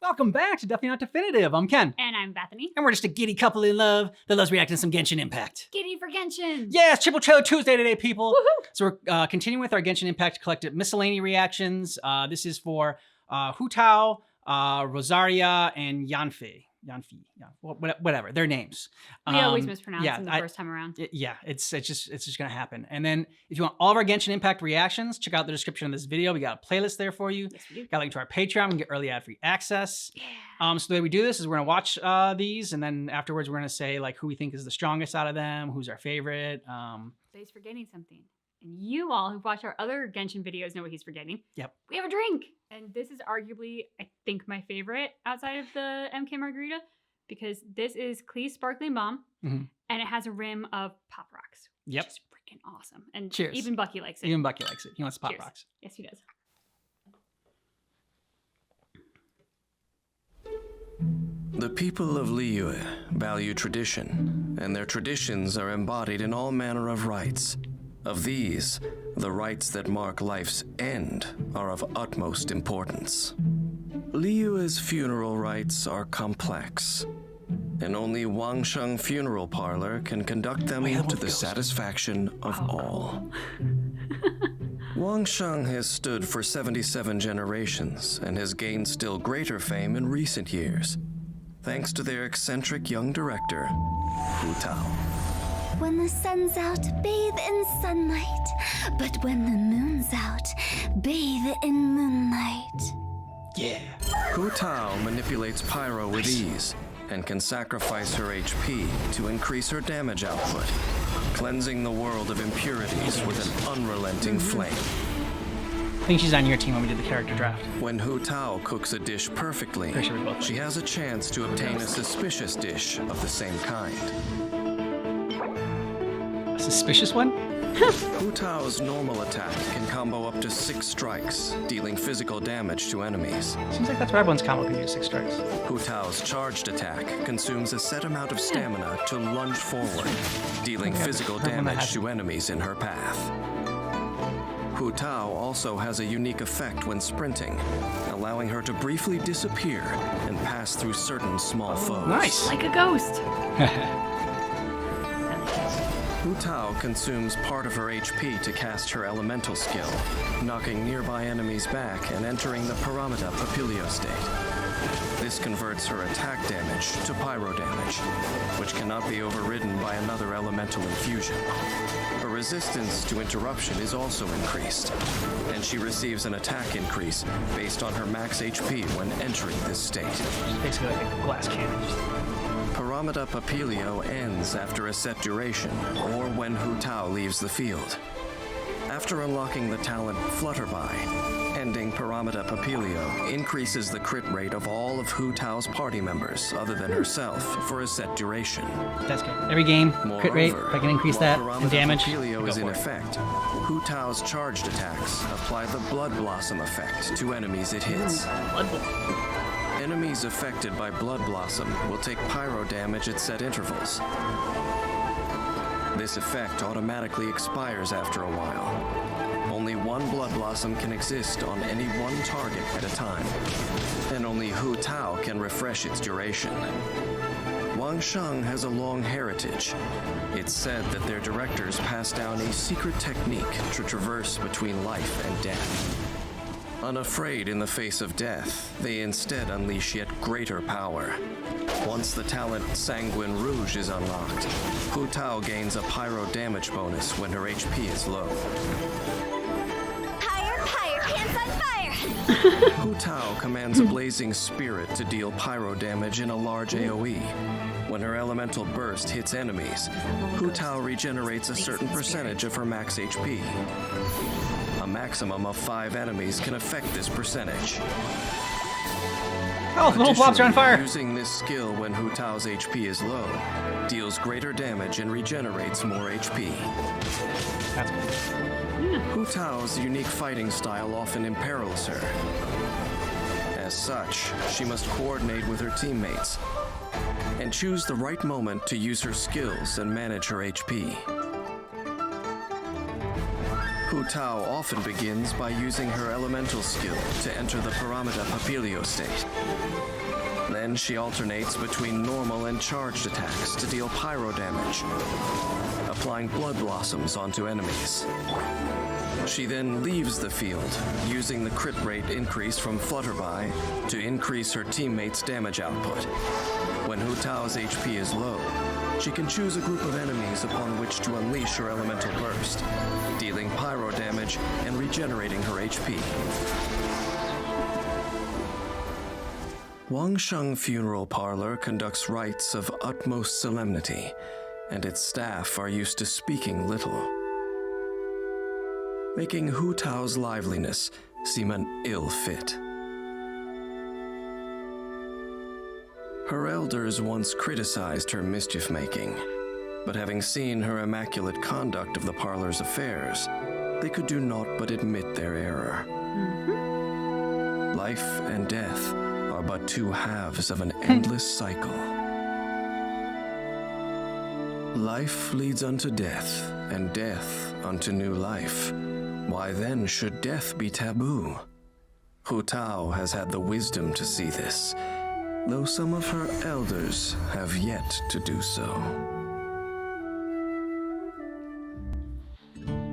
Welcome back to Definitely Not Definitive. I'm Ken. And I'm Bethany. And we're just a giddy couple in love that loves reacting to some Genshin Impact. Giddy for Genshin. Yes, Triple Trailer Tuesday today, people. Woohoo! So we're continuing with our Genshin Impact Collective Miscellany reactions. This is for Hu Tao, Rosaria, and Yanfei. Yanfei, whatever, their names. We always mispronounce them the first time around. It's just gonna happen. And then if you want all of our Genshin Impact reactions, check out the description of this video. We got a playlist there for you. Yes, we do. Got a link to our Patreon. We can get early ad-free access. Yeah. So the way we do this is we're gonna watch these, and then afterwards we're gonna say like who we think is the strongest out of them, who's our favorite. So he's forgetting something. And you all who've watched our other Genshin videos know what he's forgetting. Yep. We have a drink. And this is arguably, I think, my favorite outside of the MK Margarita, because this is Klee's Sparkling Bomb, and it has a rim of Pop Rocks. Yep. Which is freaking awesome. And cheers. Even Bucky likes it. Even Bucky likes it. He wants Pop Rocks. Yes, he does. The people of Liyue value tradition, and their traditions are embodied in all manner of rites. Of these, the rites that mark life's end are of utmost importance. Liyue's funeral rites are complex, and only Wangsheng Funeral Parlor can conduct them to the satisfaction of all. Wangsheng has stood for 77 generations and has gained still greater fame in recent years, thanks to their eccentric young director, Hu Tao. When the sun's out, bathe in sunlight. But when the moon's out, bathe in moonlight. Yeah. Hu Tao manipulates pyro with ease and can sacrifice her HP to increase her damage output, cleansing the world of impurities with an unrelenting flame. I think she's on your team when we did the character draft. When Hu Tao cooks a dish perfectly, she has a chance to obtain a suspicious dish of the same kind. A suspicious one? Hu Tao's normal attack can combo up to 6 strikes, dealing physical damage to enemies. Seems like that's where everyone's combo can do, 6 strikes. Hu Tao's charged attack consumes a set amount of stamina to lunge forward, dealing physical damage to enemies in her path. Hu Tao also has a unique effect when sprinting, allowing her to briefly disappear and pass through certain small foes. Nice! Like a ghost. Hu Tao consumes part of her HP to cast her elemental skill, knocking nearby enemies back and entering the Paramita Papilio state. This converts her attack damage to pyro damage, which cannot be overridden by another elemental infusion. Her resistance to interruption is also increased, and she receives an attack increase based on her max HP when entering this state. It's basically like a glass cannon. Paramita Papilio ends after a set duration, or when Hu Tao leaves the field. After unlocking the talent Flutterby, ending Paramita Papilio increases the crit rate of all of Hu Tao's party members, other than herself, for a set duration. That's good. Every game, crit rate, if I can increase that, and damage, Papilio is in effect. Hu Tao's charged attacks apply the Blood Blossom effect to enemies it hits. Enemies affected by Blood Blossom will take pyro damage at set intervals. This effect automatically expires after a while. Only one Blood Blossom can exist on any one target at a time, and only Hu Tao can refresh its duration. Wangsheng has a long heritage. It's said that their directors passed down a secret technique to traverse between life and death. Unafraid in the face of death, they instead unleash yet greater power. Once the talent Sanguine Rouge is unlocked, Hu Tao gains a pyro damage bonus when her HP is low. Pyre, pants on fire! Hu Tao commands a blazing spirit to deal pyro damage in a large AoE. When her elemental burst hits enemies, Hu Tao regenerates a certain percentage of her max HP. A maximum of 5 enemies can affect this percentage. Oh, the little blobs are on fire! Using this skill when Hu Tao's HP is low deals greater damage and regenerates more HP. That's good. Hu Tao's unique fighting style often imperils her. As such, she must coordinate with her teammates and choose the right moment to use her skills and manage her HP. Hu Hu Tao often begins by using her elemental skill to enter the Paramita Papilio state. Then she alternates between normal and charged attacks to deal pyro damage, applying blood blossoms onto enemies. She then leaves the field, using the crit rate increase from Flutterby to increase her teammates' damage output. When Hu Tao's HP is low, she can choose a group of enemies upon which to unleash her elemental burst, dealing pyro damage and regenerating her HP. Wangsheng Funeral Parlor conducts rites of utmost solemnity, and its staff are used to speaking little, making Hu Tao's liveliness seem an ill fit. Her elders once criticized her mischief-making, but having seen her immaculate conduct of the parlor's affairs, they could do naught but admit their error. Life and death are but two halves of an endless cycle. Life leads unto death, and death unto new life. Why then should death be taboo? Hu Tao has had the wisdom to see this, though some of her elders have yet to do so.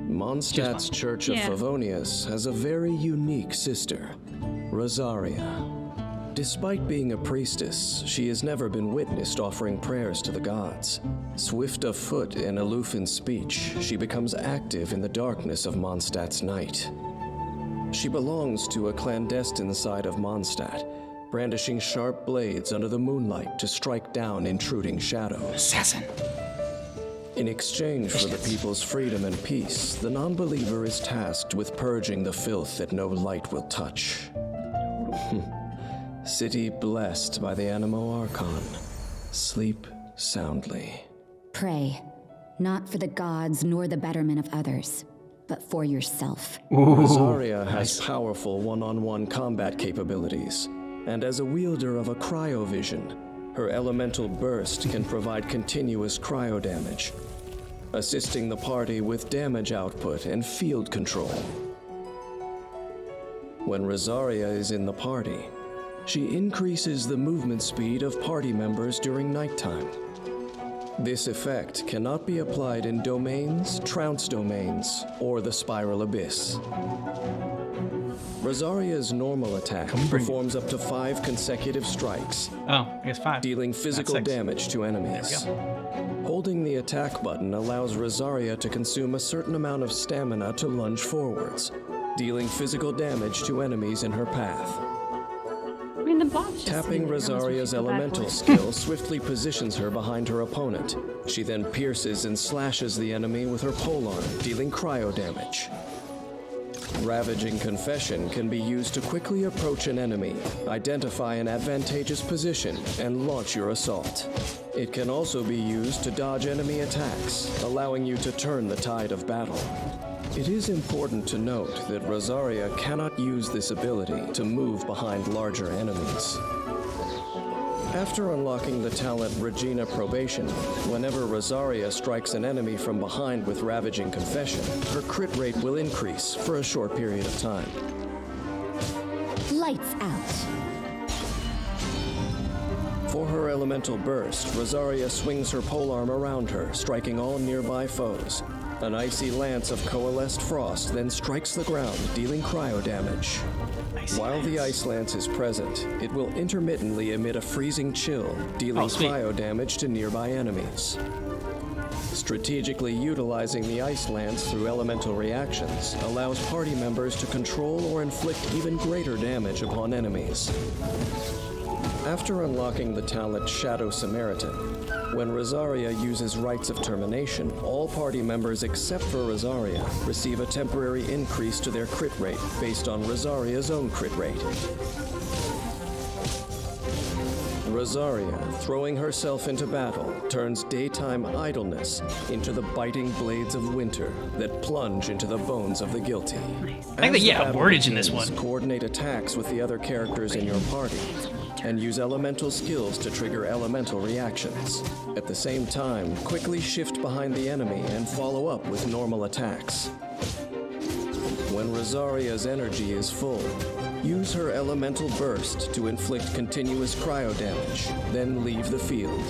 Mondstadt's Church of Favonius has a very unique sister, Rosaria. Despite being a priestess, she has never been witnessed offering prayers to the gods. Swift of foot and aloof in speech, she becomes active in the darkness of Mondstadt's night. She belongs to a clandestine side of Mondstadt, brandishing sharp blades under the moonlight to strike down intruding shadows. Assassin. In exchange for the people's freedom and peace, the non-believer is tasked with purging the filth that no light will touch. City blessed by the Animo Archon, sleep soundly. Pray, not for the gods nor the betterment of others, but for yourself. Rosaria has powerful one-on-one combat capabilities, and as a wielder of a cryovision, her elemental burst can provide continuous cryo damage, assisting the party with damage output and field control. When Rosaria is in the party, she increases the movement speed of party members during nighttime. This effect cannot be applied in domains, trounce domains, or the spiral abyss. Rosaria's normal attack performs up to 5 consecutive strikes, I guess 5. dealing physical damage to enemies. Holding the attack button allows Rosaria to consume a certain amount of stamina to lunge forwards, dealing physical damage to enemies in her path. I mean, the boss just Tapping Rosaria's elemental skill swiftly positions her behind her opponent. She then pierces and slashes the enemy with her polearm, dealing cryo damage. Ravaging Confession can be used to quickly approach an enemy, identify an advantageous position, and launch your assault. It can also be used to dodge enemy attacks, allowing you to turn the tide of battle. It is important to note that Rosaria cannot use this ability to move behind larger enemies. After unlocking the talent Regina Probation, whenever Rosaria strikes an enemy from behind with Ravaging Confession, her crit rate will increase for a short period of time. Lights out. For her elemental burst, Rosaria swings her polearm around her, striking all nearby foes. An icy lance of coalesced frost then strikes the ground, dealing cryo damage. While the ice lance is present, it will intermittently emit a freezing chill, dealing cryo damage to nearby enemies. Strategically utilizing the ice lance through elemental reactions allows party members to control or inflict even greater damage upon enemies. After unlocking the talent Shadow Samaritan, when Rosaria uses Rites of Termination, all party members except for Rosaria receive a temporary increase to their crit rate based on Rosaria's own crit rate. Rosaria, throwing herself into battle, turns daytime idleness into the biting blades of winter that plunge into the bones of the guilty. I think wordage in this one. Coordinate attacks with the other characters in your party, and use elemental skills to trigger elemental reactions. At the same time, quickly shift behind the enemy and follow up with normal attacks. When Rosaria's energy is full, use her elemental burst to inflict continuous cryo damage, then leave the field.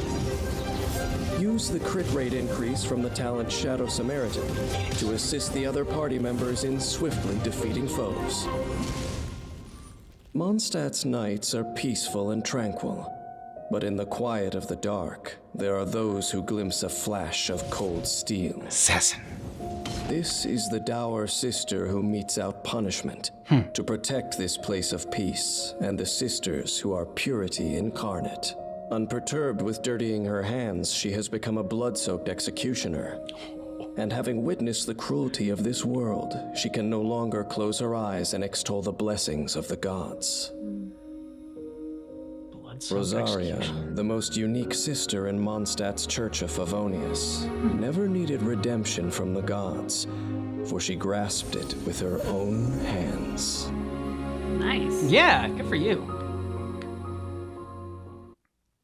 Use the crit rate increase from the talent Shadow Samaritan to assist the other party members in swiftly defeating foes. Mondstadt's nights are peaceful and tranquil, but in the quiet of the dark, there are those who glimpse a flash of cold steel. Assassin. This is the dour sister who metes out punishment to protect this place of peace and the sisters who are purity incarnate. Unperturbed with dirtying her hands, she has become a blood-soaked executioner. And having witnessed the cruelty of this world, she can no longer close her eyes and extol the blessings of the gods. Rosaria, the most unique sister in Mondstadt's Church of Favonius, never needed redemption from the gods, for she grasped it with her own hands. Nice. Yeah, good for you.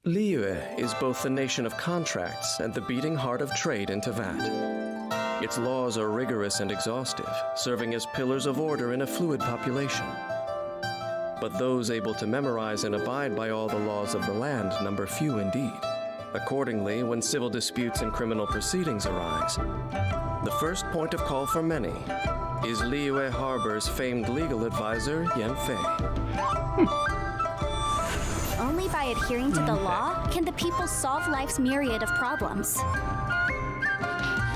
Liyue is both the nation of contracts and the beating heart of trade in Teyvat. Its laws are rigorous and exhaustive, serving as pillars of order in a fluid population. But those able to memorize and abide by all the laws of the land number few indeed. Accordingly, when civil disputes and criminal proceedings arise, the first point of call for many is Liyue Harbor's famed legal advisor, Yanfei. Only by adhering to the law can the people solve life's myriad of problems.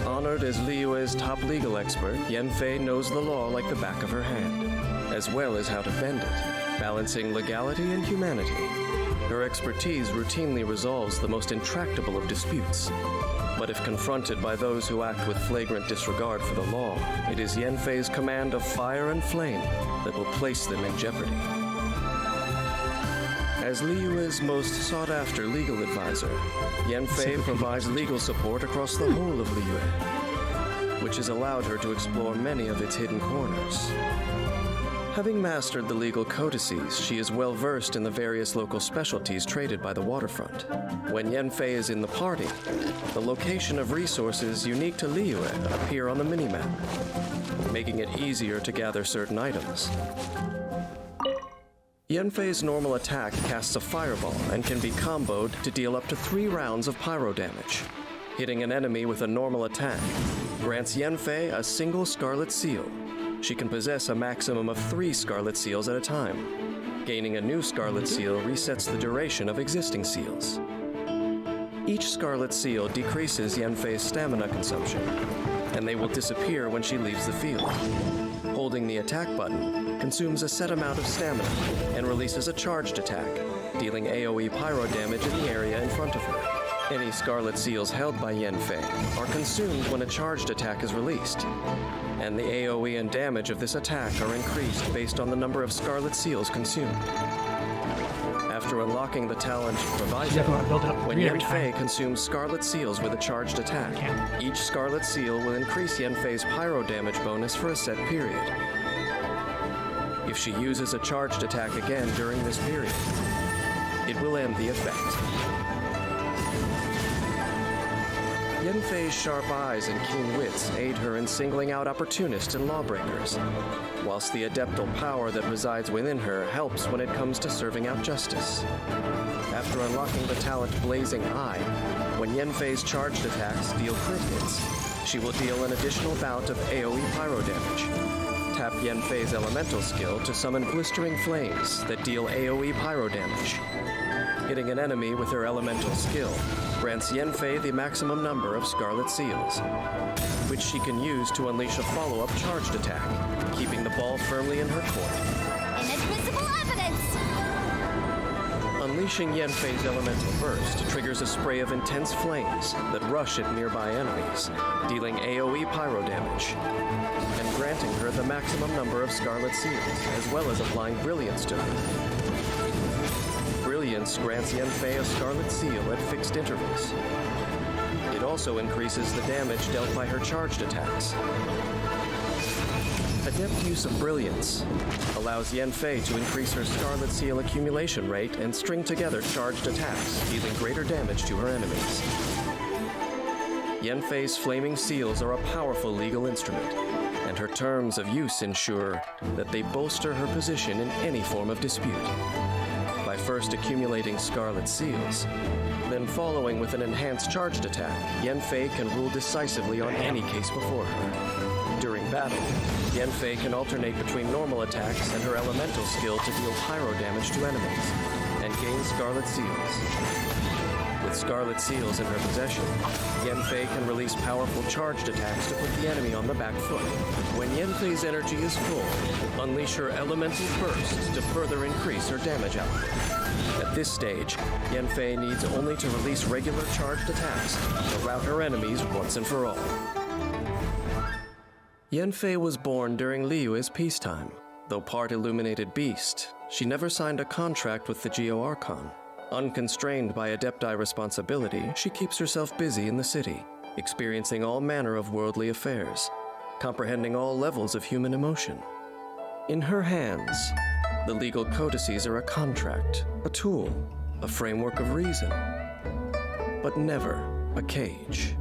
Honored as Liyue's top legal expert, Yanfei knows the law like the back of her hand, as well as how to bend it, balancing legality and humanity. Her expertise routinely resolves the most intractable of disputes. But if confronted by those who act with flagrant disregard for the law, it is Yanfei's command of fire and flame that will place them in jeopardy. As Liyue's most sought-after legal advisor, Yanfei provides legal support across the whole of Liyue, which has allowed her to explore many of its hidden corners. Having mastered the legal codices, she is well versed in the various local specialties traded by the waterfront. When Yanfei is in the party, the location of resources unique to Liyue appear on the minimap, making it easier to gather certain items. Yanfei's normal attack casts a fireball and can be comboed to deal up to 3 rounds of pyro damage. Hitting an enemy with a normal attack grants Yanfei a single Scarlet Seal. She can possess a maximum of 3 Scarlet Seals at a time. Gaining a new Scarlet Seal resets the duration of existing seals. Each Scarlet Seal decreases Yanfei's stamina consumption, and they will disappear when she leaves the field. Holding the attack button consumes a set amount of stamina and releases a charged attack, dealing AoE pyro damage in the area in front of her. Any Scarlet Seals held by Yanfei are consumed when a charged attack is released, and the AoE and damage of this attack are increased based on the number of Scarlet Seals consumed. After unlocking the talent Proviso, when Yanfei consumes Scarlet Seals with a charged attack, each Scarlet Seal will increase Yanfei's pyro damage bonus for a set period. If she uses a charged attack again during this period, it will end the effect. Yanfei's sharp eyes and keen wits aid her in singling out opportunists and lawbreakers, whilst the adeptal power that resides within her helps when it comes to serving out justice. After unlocking the talent Blazing Eye, when Yanfei's charged attacks deal crit hits, she will deal an additional bout of AoE pyro damage. Tap Yanfei's elemental skill to summon Blistering Flames that deal AoE pyro damage. Hitting an enemy with her elemental skill grants Yanfei the maximum number of Scarlet Seals, which she can use to unleash a follow-up charged attack, keeping the ball firmly in her court. Inadmissible evidence! Unleashing Yanfei's elemental burst triggers a spray of intense flames that rush at nearby enemies, dealing AoE pyro damage, and granting her the maximum number of Scarlet Seals, as well as applying Brilliance to her. Brilliance grants Yanfei a Scarlet Seal at fixed intervals. It also increases the damage dealt by her charged attacks. Adept use of Brilliance allows Yanfei to increase her Scarlet Seal accumulation rate and string together charged attacks, dealing greater damage to her enemies. Yanfei's Flaming Seals are a powerful legal instrument, and and her terms of use ensure that they bolster her position in any form of dispute. By first accumulating scarlet seals, then following with an enhanced charged attack, Yanfei can rule decisively on any case before her. During battle, Yanfei can alternate between normal attacks and her elemental skill to deal pyro damage to enemies, and gain scarlet seals. With scarlet seals in her possession, Yanfei can release powerful charged attacks to put the enemy on the back foot. When Yanfei's energy is full, unleash her elemental bursts to further increase her damage output. At this stage, Yanfei needs only to release regular charged attacks to rout her enemies once and for all. Yanfei was born during Liyue's peacetime. Though part illuminated beast, she never signed a contract with the Geo-Archon. Unconstrained by Adepti responsibility, she keeps herself busy in the city, experiencing all manner of worldly affairs, comprehending all levels of human emotion. In her hands, the legal codices are a contract, a tool, a framework of reason, but never a cage.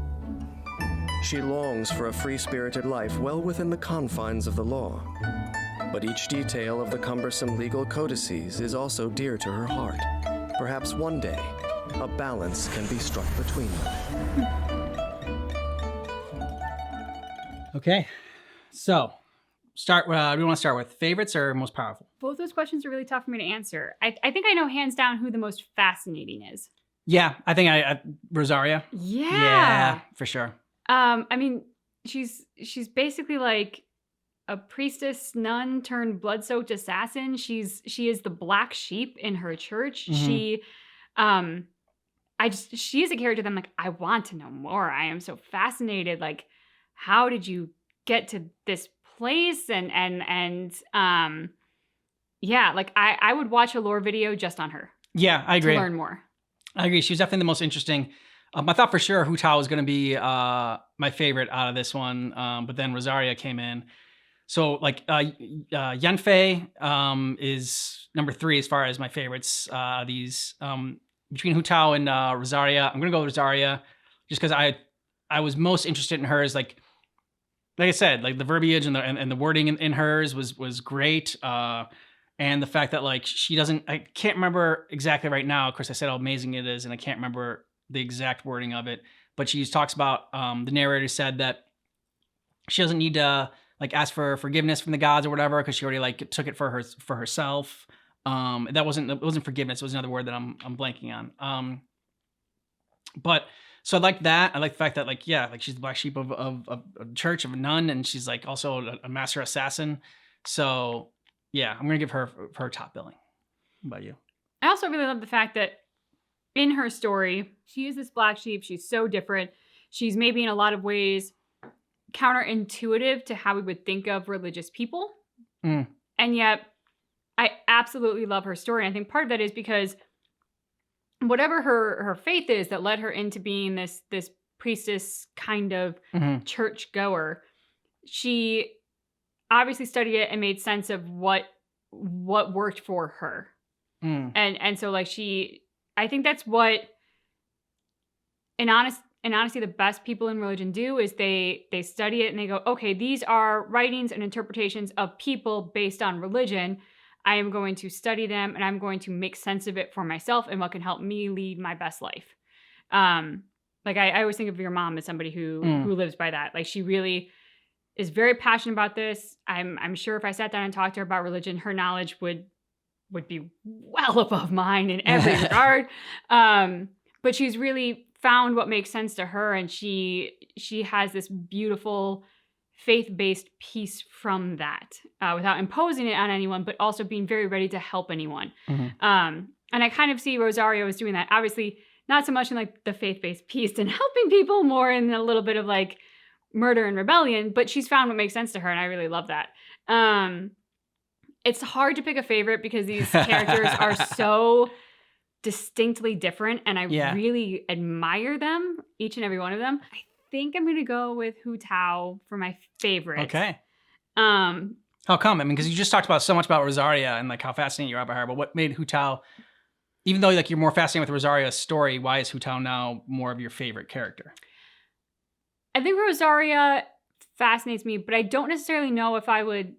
She longs for a free-spirited life well within the confines of the law, but each detail of the cumbersome legal codices is also dear to her heart. Perhaps one day, a balance can be struck between them. Okay, so start. We want to start with favorites or most powerful. Both those questions are really tough for me to answer. I think I know hands down who the most fascinating is. Yeah, I think I Rosaria. Yeah, for sure. I mean, she's basically like a priestess nun turned blood-soaked assassin. She is the black sheep in her church. Mm-hmm. She is a character that I'm like, I want to know more. I am so fascinated. Like, how did you get to this place? And yeah, like I would watch a lore video just on her. Yeah, I agree. To learn more. I agree. She was definitely the most interesting. I thought for sure Hu Tao was going to be my favorite out of this one, but then Rosaria came in. So like Yanfei is number 3 as far as my favorites. These between Hu Tao and Rosaria, I'm gonna go with Rosaria just because I was most interested in hers. Like I said, like the verbiage and the wording in hers was great. And the fact that like I can't remember exactly right now. Of course, I said how amazing it is, and I can't remember the exact wording of it. But she talks about the narrator said that she doesn't need to like ask for forgiveness from the gods or whatever because she already like took it for herself. It wasn't forgiveness. It was another word that I'm blanking on. But so I like that. I like the fact that like she's the black sheep of a church, of a nun, and she's like also a master assassin. So yeah, I'm gonna give her top billing. What about you? I also really love the fact that in her story, she is this black sheep. She's so different. She's maybe in a lot of ways counterintuitive to how we would think of religious people. And yet I absolutely love her story. And I think part of that is because whatever her faith is that led her into being this priestess kind of church goer, she obviously studied it and made sense of what worked for her. And so like I think that's what in honesty the best people in religion do is they study it and they go, okay, these are writings and interpretations of people based on religion. I am going to study them and I'm going to make sense of it for myself and what can help me lead my best life. Like I always think of your mom as somebody who lives by that. Like she really is very passionate about this. I'm sure if I sat down and talked to her about religion, her knowledge would be well above mine in every regard. But she's really found what makes sense to her, and she has this beautiful faith-based piece from that without imposing it on anyone, but also being very ready to help anyone. And I kind of see Rosario as doing that. Obviously, not so much in like the faith-based piece and helping people, more in a little bit of like murder and rebellion, but she's found what makes sense to her, and I really love that. It's hard to pick a favorite because these characters are so distinctly different, and I really admire them, each and every one of them. I think I'm going to go with Hu Tao for my favorite. Okay. How come? I mean, because you just talked about so much about Rosaria and like how fascinated you are by her, but what made Hu Tao, even though like you're more fascinated with Rosaria's story, why is Hu Tao now more of your favorite character? I think Rosaria fascinates me, but I don't necessarily know if I would.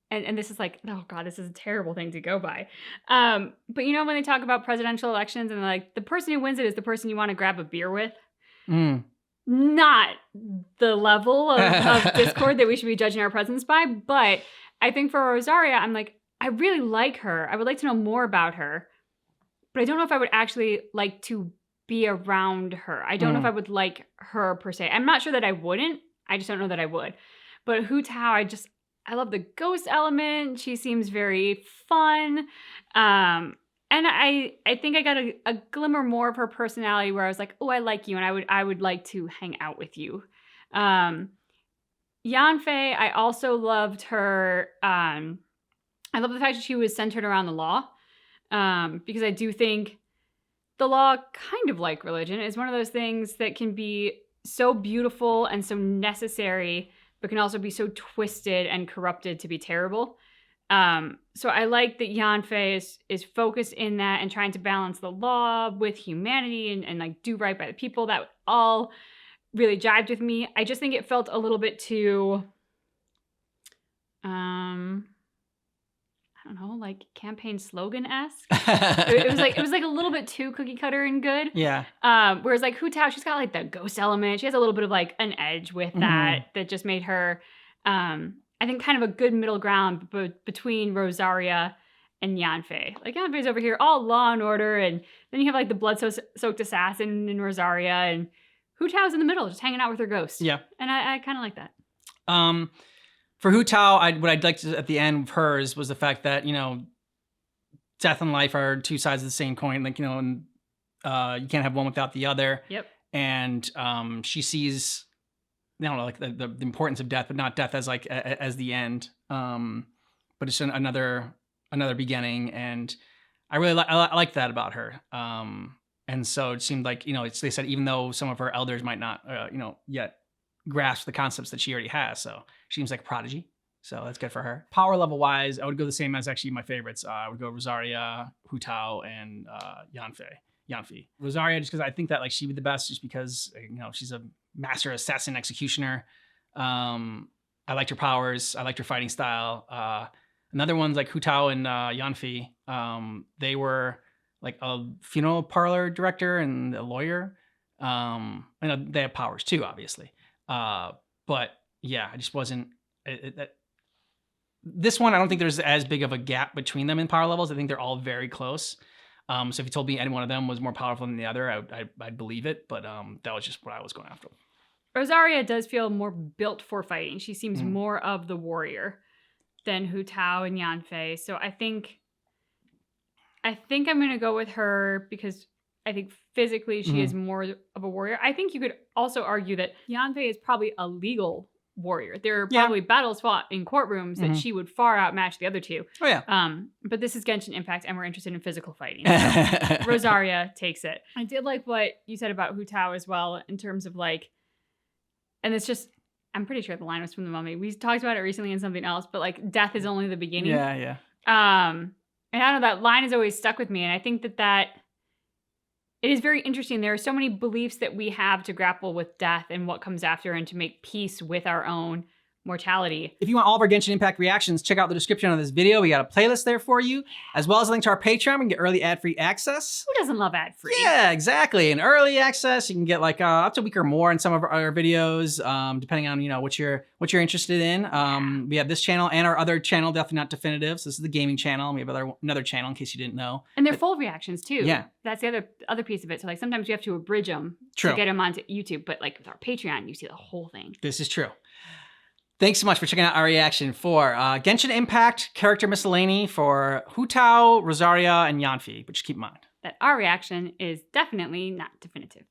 And this is like, oh God, this is a terrible thing to go by. But you know, when they talk about presidential elections and like the person who wins it is the person you want to grab a beer with. Not the level of discord that we should be judging our presidents by. But I think for Rosaria, I'm like, I really like her. I would like to know more about her. But I don't know if I would actually like to be around her. I don't know if I would like her per se. I'm not sure that I wouldn't. I just don't know that I would. But Hu Tao, I love the ghost element. She seems very fun. And I think I got a glimmer more of her personality where I was like, oh, I like you and I would like to hang out with you. Yanfei, I also loved her. I love the fact that she was centered around the law. Because I do think the law, kind of like religion, is one of those things that can be so beautiful and so necessary, but can also be so twisted and corrupted to be terrible. So I like that Yanfei is focused in that and trying to balance the law with humanity and like do right by the people. That all really jived with me. I just think it felt a little bit too, I don't know, like campaign slogan-esque. it was like a little bit too cookie cutter and good. Yeah. Whereas like Hu Tao, she's got like the ghost element. She has a little bit of like an edge with that just made her, I think, kind of a good middle ground between Rosaria and Yanfei. Like Yanfei's over here, all law and order, and then you have like the blood-soaked assassin in Rosaria, and Hu Tao's in the middle, just hanging out with her ghost. Yeah. And I kind of like that. For Hu Tao, what I'd like to at the end of hers was the fact that, you know, death and life are two sides of the same coin. Like, you know, and you can't have one without the other. Yep. And she sees, I don't know, like the importance of death, but not death as like as the end. But it's another beginning, and I really I like that about her. And so it seemed like, you know, they said even though some of her elders might not, you know, yet grasp the concepts that she already has, so she seems like a prodigy. So that's good for her. Power level wise, I would go the same as actually my favorites. I would go Rosaria, Hu Tao, and Yanfei. Rosaria, just because I think that like she'd be the best, just because, you know, she's a master assassin executioner. I liked her powers. I liked her fighting style. Another one's like Hu Tao and Yanfei. They were like a funeral parlor director and a lawyer. I know they have powers too, obviously. But yeah, I just wasn't. This one, I don't think there's as big of a gap between them in power levels. I think they're all very close. So if you told me any one of them was more powerful than the other, I'd believe it. But that was just what I was going after. Rosaria does feel more built for fighting. She seems more of the warrior than Hu Tao and Yanfei. So I think I'm going to go with her because I think physically she is more of a warrior. I think you could also argue that Yanfei is probably a legal warrior. There are probably battles fought in courtrooms that she would far outmatch the other two. Oh yeah. But this is Genshin Impact, and we're interested in physical fighting. So Rosaria takes it. I did like what you said about Hu Tao as well, in terms of like, and it's just, I'm pretty sure the line was from The Mummy. We talked about it recently in something else, but like death is only the beginning. Yeah. And I know that line has always stuck with me, and I think that it is very interesting. There are so many beliefs that we have to grapple with death and what comes after, and to make peace with our own mortality. If you want all of our Genshin Impact reactions, check out the description of this video. We got a playlist there for you, as well as a link to our Patreon. We can get early ad-free access. Who doesn't love ad-free? Yeah, exactly. And early access, you can get like up to a week or more in some of our videos, depending on, you know, what you're interested in. We have this channel and our other channel, Definitely Not Definitive. So this is the gaming channel. We have another channel in case you didn't know. And they're full reactions too. Yeah. That's the other piece of it. So like sometimes you have to abridge them to get them onto YouTube, but like with our Patreon, you see the whole thing. This is true. Thanks so much for checking out our reaction for Genshin Impact Character Miscellany for Hu Tao, Rosaria, and Yanfei. But just keep in mind that our reaction is definitely not definitive.